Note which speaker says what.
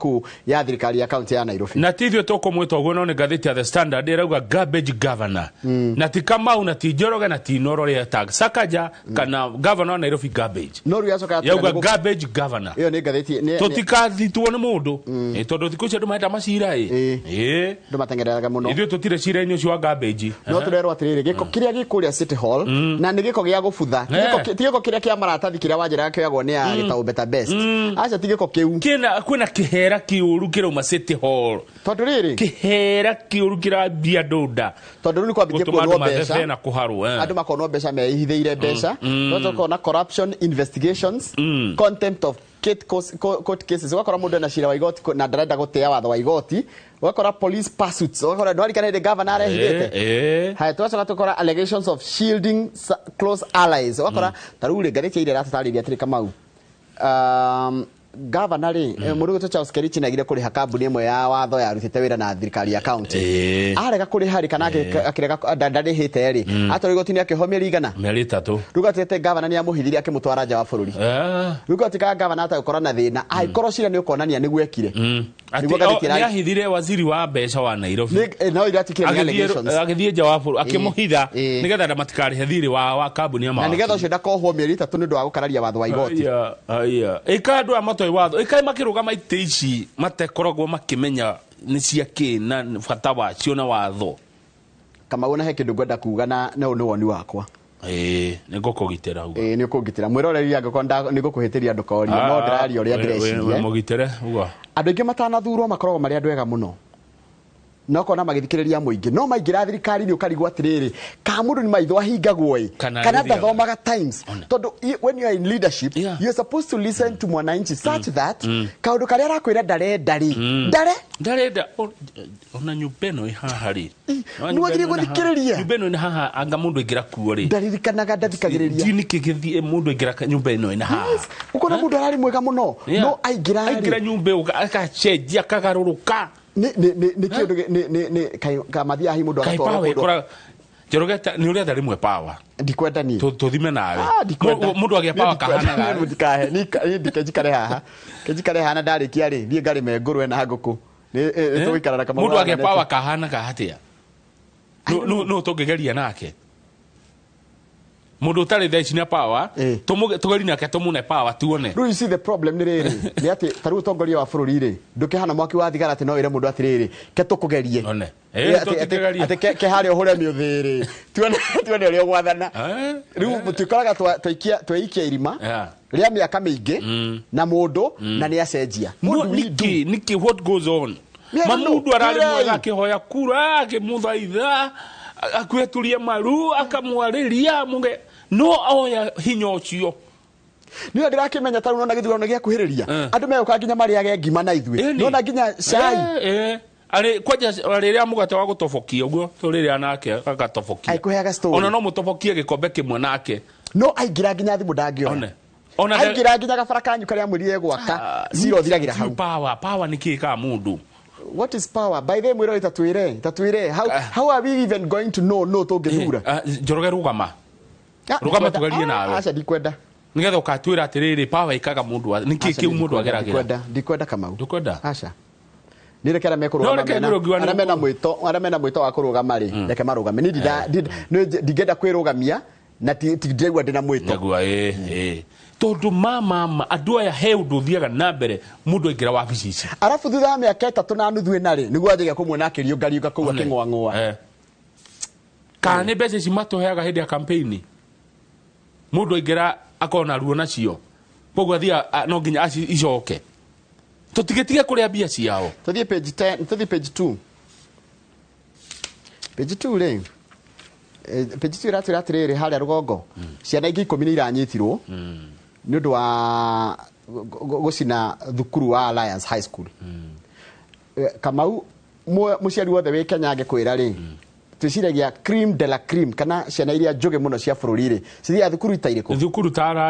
Speaker 1: kuu ya thirikari ya kaunti ya Nairobi.
Speaker 2: Na tithio toko mwito gwo ne gatheti ya The Standard irauga garbage governor. Na ti Kamau na ti Njoroge na ti Noro ya tag Sakaja kana governor wa Nairobi garbage.
Speaker 1: Noru yacoka
Speaker 2: yauga garbage governor.
Speaker 1: Iyo ni gatheti
Speaker 2: tutikathitwo ni mundu tondu thikũ ici andu maita macira
Speaker 1: ndu matengereraga muno
Speaker 2: ithuĩ tutire cira-inĩ ũcio wa garbage
Speaker 1: no turerwo atiriri giko kiria gikuria City Hall na ni giko gia gubutha tigiko kiria kia maratathi kiria wanjira kioyagwo ni ya gitau better best acha tigiko kiu
Speaker 2: kwina kihera kiuru kirauma City Hall
Speaker 1: tondu riri
Speaker 2: kihera kiuru kirambia ndunda
Speaker 1: tondu ni kwambithia kuonwo mbeca
Speaker 2: na kuharu
Speaker 1: andu makonwo mbeca meihithiire mbeca tondũ corruption investigations contempt of court cases wakora mundu na cira wa igoti na ndarenda gutea watho wa igoti wakora police pursuits wakora ndwari kana the governor ahithite hai twacoka tukora allegations of shielding close allies wakora taruri gatheti ile ratatariria atiri Kamau governor murugo Charles Kerichi na gire kuri hakambuni imwe ya watho ya rutite wira na thirikari ya county arega kuri hari kana akirega ndarihite ri atori gotini akihomia rigana
Speaker 2: meri 3
Speaker 1: rugatete governor ni amuhithiri akimutwara nja wa bururi rugatika governor ata ukora na thina aikoro cira ni ukonania ni gwekire
Speaker 2: niguo gathikira yahithire waziri wa mbeca wa Nairobi
Speaker 1: no iratikire allegations
Speaker 2: agithie nja wa bururi akimuhitha nigetha ndamatikari hethiri wa kambuni ya
Speaker 1: na nigetha ucio ndakohwo meri 3 ni ndu wa gukararia watho wa igoti
Speaker 2: ikandu amato watho ikai makirugama ite ici matekoragwo makimenya ni ciake na bata wacio na watho
Speaker 1: kama una he kindu ngwenda kuga na ni woni wakwa
Speaker 2: ni ngukugitira uga
Speaker 1: ni ukugitira mwiroreri angakonda ni ngukuhitiria andu koria no ndirari uria ndireciria
Speaker 2: mugitire uga
Speaker 1: andu ingi matanathurwo makoragwo mari andu ega muno no kona magithikiriria muingi no maingira thirikari ni ukarigwa atiriri ka mundu ni maitho ahingagwo kana ndathomaga times tondu when you are in leadership you are supposed to listen to mwananchi such that kaundu karia arakwira ndarenda
Speaker 2: ona nyupeno ihaha ri
Speaker 1: no agire guthikiriria
Speaker 2: nyupeno ina haha anga mundu ingira kuo ri
Speaker 1: ndaririkanaga ndathikagiriria
Speaker 2: dini kigithie mundu ingira nyupeno ina haha
Speaker 1: ukona mundu arari mwega muno no aingira
Speaker 2: nyumbe akachenjia kagaruruka
Speaker 1: ni kindu ni kamathia hi mundu
Speaker 2: agatwara Njoroge ni uria rimwe power
Speaker 1: ndikwenda ni
Speaker 2: tuthime nawe mundu agia power kahana
Speaker 1: ndikahe ni ndikejikare haha kejikare hana ndarikia ri thie ngari mengurwe na nguku ni tuikarana kama
Speaker 2: mundu agia power kahana kahatia no tungegeria nake mundu utari thaici na power tugeri nake tumune power tuone
Speaker 1: do you see the problem ni riri ni ati taru tongoria wa bururi ri ndukihana mwaki wa thigara ati no ire mundu atiriri ke tukugerie
Speaker 2: one
Speaker 1: ati ke hari uhure miuthiri tuone uri gwathana riu mutikaraga twaikia irima ria miaka mingi na mundu na ni acenjia
Speaker 2: niki what goes on mamundu arari mwega akihoya kura akimuthaitha akweturia maru akamwariria muge no oya hinyo cio
Speaker 1: ni ndirakimenya taru no nagithurano gia kuhiriria andu meyoka nginya mari age ngima na ithue no na nginya cai ari kwaja riria mugate wa gutobokia uguo turiria nake agatobokia aikuheaga story
Speaker 2: ona no mutobokie gikombe kimwe nake
Speaker 1: no aingira nginya thimu ndangio ona aingira nginya gabara kanyu karia mwirire gwaka zero thiragira hau
Speaker 2: power nikika mundu.
Speaker 1: What is power? By the way, tatuire. How are we even going to know no to gethura?
Speaker 2: Njoroge rugama tugarie nawe.
Speaker 1: Acha ndikwenda.
Speaker 2: Nigetha ukatwira atiriri power ikaga mundu niki kiu mundu ageragira.
Speaker 1: Ndikwenda Kamau.
Speaker 2: Ndikwenda.
Speaker 1: Acha. Nirekera mekurugama. Aramena mwito wa kurugama ri. Reke marugame. Ndigenda kwirugamia na ndigwa ndina mwito.
Speaker 2: Ndagwa tondu mama andu aya he undu thiaga na mbere mundu aingira wabici ici
Speaker 1: arafu thutha miaka 3 na nuthu nari niguo athige kumwona akirio ngariuga kuu akingwangwa
Speaker 2: kana ni mbeca ici matuheaga hindi ya campaign mundu aingira akona ruo nacio koguo thia no nginya icoke tutigetige kuria mbia ciao
Speaker 1: tuthie page 10 tuthie page 2 page 2 le page 2 ratira atiriri haria rugongo ciana ingi 10 iranyitirwo ni undu wa gucina thukuru wa Alliance High School Kamau muciari wothe wi Kenya angekwira ri twiciragia cream de la cream kana ciana iria njuge muno cia bururi ri cithia thukuru itairiko
Speaker 2: thukuru tara